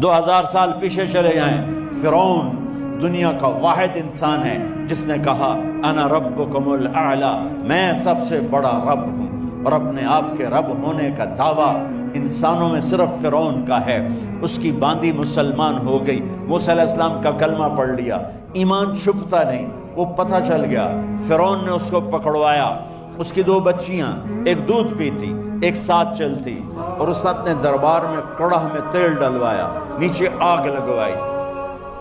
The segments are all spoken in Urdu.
2000 سال پیچھے چلے جائیں، فرعون دنیا کا واحد انسان ہے جس نے کہا انا ربکم الاعلی، میں سب سے بڑا رب ہوں، اور اپنے آپ کے رب ہونے کا دعویٰ انسانوں میں صرف فرعون کا ہے۔ اس کی باندی مسلمان ہو گئی، موسیٰ علیہ السلام کا کلمہ پڑھ لیا، ایمان چھپتا نہیں، وہ پتہ چل گیا، فرعون نے اس کو پکڑوایا۔ اس کی 2 بچیاں، ایک دودھ پیتی ایک ساتھ چلتی، اور اس نے اپنے دربار میں کڑہ میں تیل ڈلوایا، نیچے آگ لگوائی،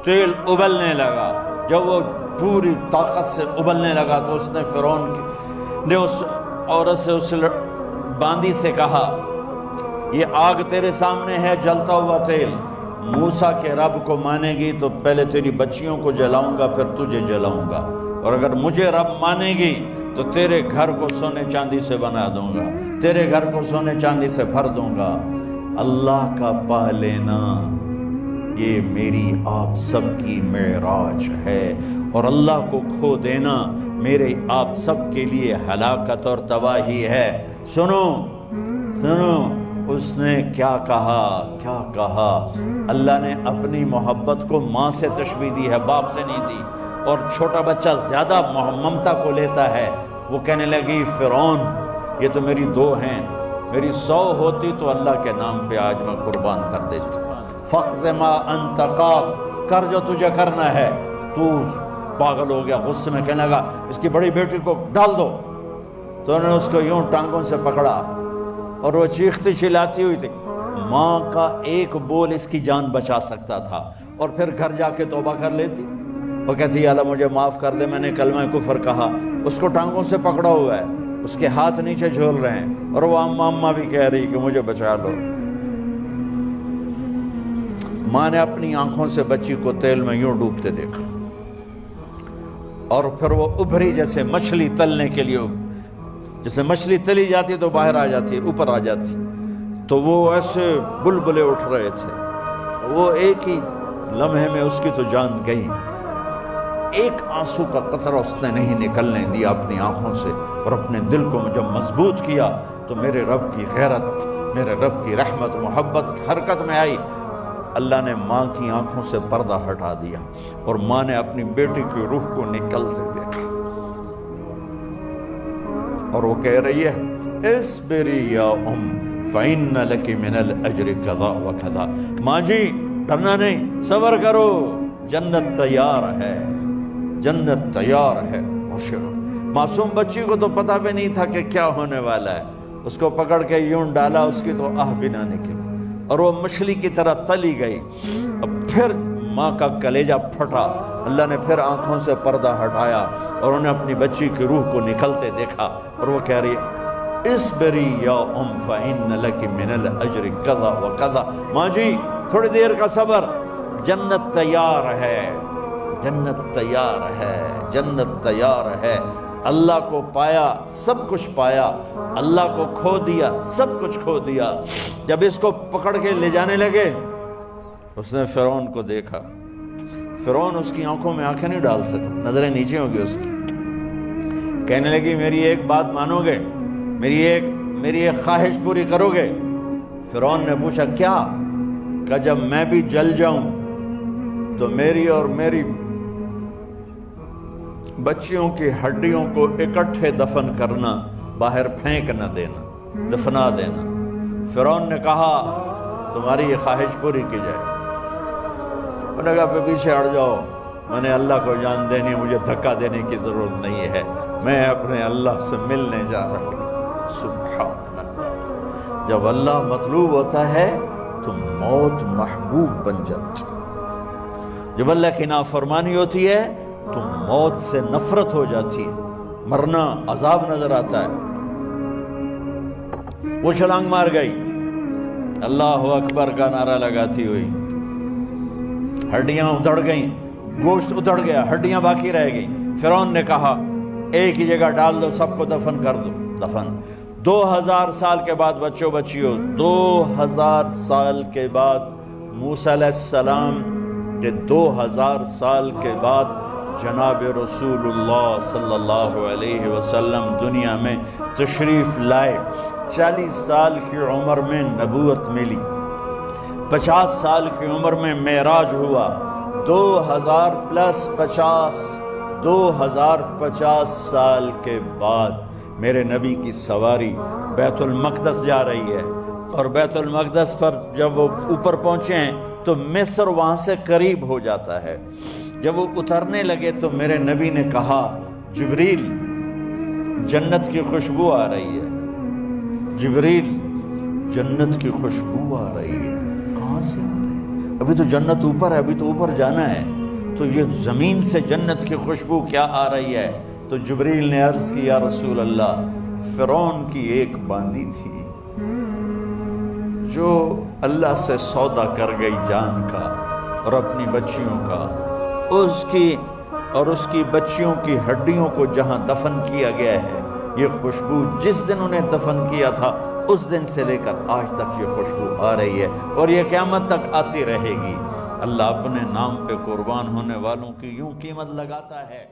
تیل ابلنے لگا۔ جب وہ پوری طاقت سے ابلنے لگا تو اس نے فرعون نے اس عورت سے، اس باندی سے کہا یہ آگ تیرے سامنے ہے، جلتا ہوا تیل، موسیٰ کے رب کو مانے گی تو پہلے تیری بچیوں کو جلاؤں گا پھر تجھے جلاؤں گا، اور اگر مجھے رب مانے گی تو تیرے گھر کو سونے چاندی سے بنا دوں گا، تیرے گھر کو سونے چاندی سے بھر دوں گا۔ اللہ کا پا لینا یہ میری آپ سب کی معراج ہے، اور اللہ کو کھو دینا میرے آپ سب کے لیے ہلاکت اور تباہی ہے۔ سنو سنو، اس نے کیا کہا؟ اللہ نے اپنی محبت کو ماں سے تشبیہ دی ہے، باپ سے نہیں دی، اور چھوٹا بچہ زیادہ ممتا کو لیتا ہے۔ وہ کہنے لگی فرعون یہ تو میری 2 ہیں، میری 100 ہوتی تو اللہ کے نام پہ آج میں قربان کر دیتی۔ فَقْضِ مَا أَنْتَ قَاضٍ، کر جو تجھے کرنا ہے۔ تو پاگل ہو گیا، غصے میں کہنے لگا اس کی بڑی بیٹی کو ڈال دو۔ تو انہوں نے اس کو یوں ٹانگوں سے پکڑا، اور وہ چیختی چلاتی ہوئی تھی۔ ماں کا ایک بول اس کی جان بچا سکتا تھا، اور پھر گھر جا کے توبہ کر لیتی۔ وہ کہتی اللہ مجھے معاف کر دے، میں نے کلمہ کفر کہا۔ اس کو ٹانگوں سے پکڑا ہوا ہے، اس کے ہاتھ نیچے جھول رہے ہیں، اور وہ اماں بھی کہہ رہی کہ مجھے بچا لو۔ ماں نے اپنی آنکھوں سے بچی کو تیل میں یوں ڈوبتے دیکھا، اور پھر وہ ابھری جیسے مچھلی تلنے کے لیے، جیسے مچھلی تلی جاتی تو باہر آ جاتی، اوپر آ جاتی، تو وہ ایسے بلبلے اٹھ رہے تھے۔ وہ ایک ہی لمحے میں اس کی تو جان گئی، ایک آنسو کا قطرہ اس نے نہیں نکلنے دیا اپنی آنکھوں سے، اور اپنے دل کو جب مضبوط کیا تو میرے رب کی غیرت، میرے رب کی رحمت محبت حرکت میں آئی۔ اللہ نے ماں کی آنکھوں سے پردہ ہٹا دیا، اور ماں نے اپنی بیٹی کی روح کو نکلتے دیکھا، اور وہ کہہ رہی ہے اصبری یا فإن لک من الأجر کذا وکذا۔ ماں جی ڈرنا نہیں، صبر کرو، جنت تیار ہے، جنت تیار ہے۔ معصوم بچی کو تو پتہ بھی نہیں تھا کہ کیا ہونے والا ہے، اس کو پکڑ کے یوں ڈالا، اس کی تو آہ بھی نہ نکلی، اور وہ مچھلی کی طرح تلی گئی۔ اب پھر ماں کا کلیجہ پھٹا، اللہ نے پھر آنکھوں سے پردہ ہٹایا، اور انہیں اپنی بچی کی روح کو نکلتے دیکھا، اور وہ کہہ رہی ہے اصبری یا فإن لک من الأجر کذا وکذا۔ ماں جی تھوڑی دیر کا صبر، جنت تیار ہے، جنت تیار ہے، جنت تیار ہے۔ اللہ کو پایا سب کچھ پایا، اللہ کو کھو دیا سب کچھ کھو دیا۔ جب اس کو پکڑ کے لے جانے لگے، اس نے فرعون کو دیکھا۔ فرعون اس کی آنکھوں میں آنکھیں نہیں ڈال سکتا، نظریں نیچے ہوں گی اس کی۔ کہنے لگی میری ایک بات مانو گے، میری ایک خواہش پوری کرو گے؟ فرعون نے پوچھا کیا؟ کہ جب میں بھی جل جاؤں تو میری اور میری بچیوں کی ہڈیوں کو اکٹھے دفن کرنا، باہر پھینک نہ دینا، دفنا دینا۔ فرعون نے کہا تمہاری یہ خواہش پوری کی جائے۔ انہوں نے کہا پہ پیچھے ہٹ جاؤ، میں نے اللہ کو جان دینی، مجھے دھکا دینے کی ضرورت نہیں ہے، میں اپنے اللہ سے ملنے جا رہا ہوں۔ سبحان اللہ، جب اللہ مطلوب ہوتا ہے تو موت محبوب بن جاتی، جب اللہ کی نافرمانی ہوتی ہے تو موت سے نفرت ہو جاتی ہے، مرنا عذاب نظر آتا ہے۔ وہ چھلانگ مار گئی، اللہ اکبر کا نعرہ لگاتی ہوئی، ہڈیاں ادھڑ گئیں، گوشت ادھڑ گیا، ہڈیاں باقی رہ گئیں۔ فرعون نے کہا ایک ہی جگہ ڈال دو، سب کو دفن کر دو۔ دفن 2000 سال کے بعد، بچوں بچیوں 2000 سال کے بعد، موسیٰ علیہ السلام کے 2000 سال کے بعد جناب رسول اللہ صلی اللہ علیہ وسلم دنیا میں تشریف لائے۔ 40 سال کی عمر میں نبوت ملی، 50 سال کی عمر میں معراج ہوا، 2050 سال کے بعد میرے نبی کی سواری بیت المقدس جا رہی ہے، اور بیت المقدس پر جب وہ اوپر پہنچے ہیں تو مصر وہاں سے قریب ہو جاتا ہے۔ جب وہ اترنے لگے تو میرے نبی نے کہا جبریل جنت کی خوشبو آ رہی ہے، جبریل جنت کی خوشبو آ رہی ہے، کہاں سے آ رہی ہے؟ ابھی تو جنت اوپر ہے، ابھی تو اوپر جانا ہے، تو یہ زمین سے جنت کی خوشبو کیا آ رہی ہے؟ تو جبریل نے عرض کی یا رسول اللہ، فرعون کی ایک باندی تھی جو اللہ سے سودا کر گئی جان کا اور اپنی بچیوں کا، اس کی بچیوں کی ہڈیوں کو جہاں دفن کیا گیا ہے، یہ خوشبو جس دن انہیں دفن کیا تھا اس دن سے لے کر آج تک یہ خوشبو آ رہی ہے، اور یہ قیامت تک آتی رہے گی۔ اللہ اپنے نام پہ قربان ہونے والوں کی یوں قیمت لگاتا ہے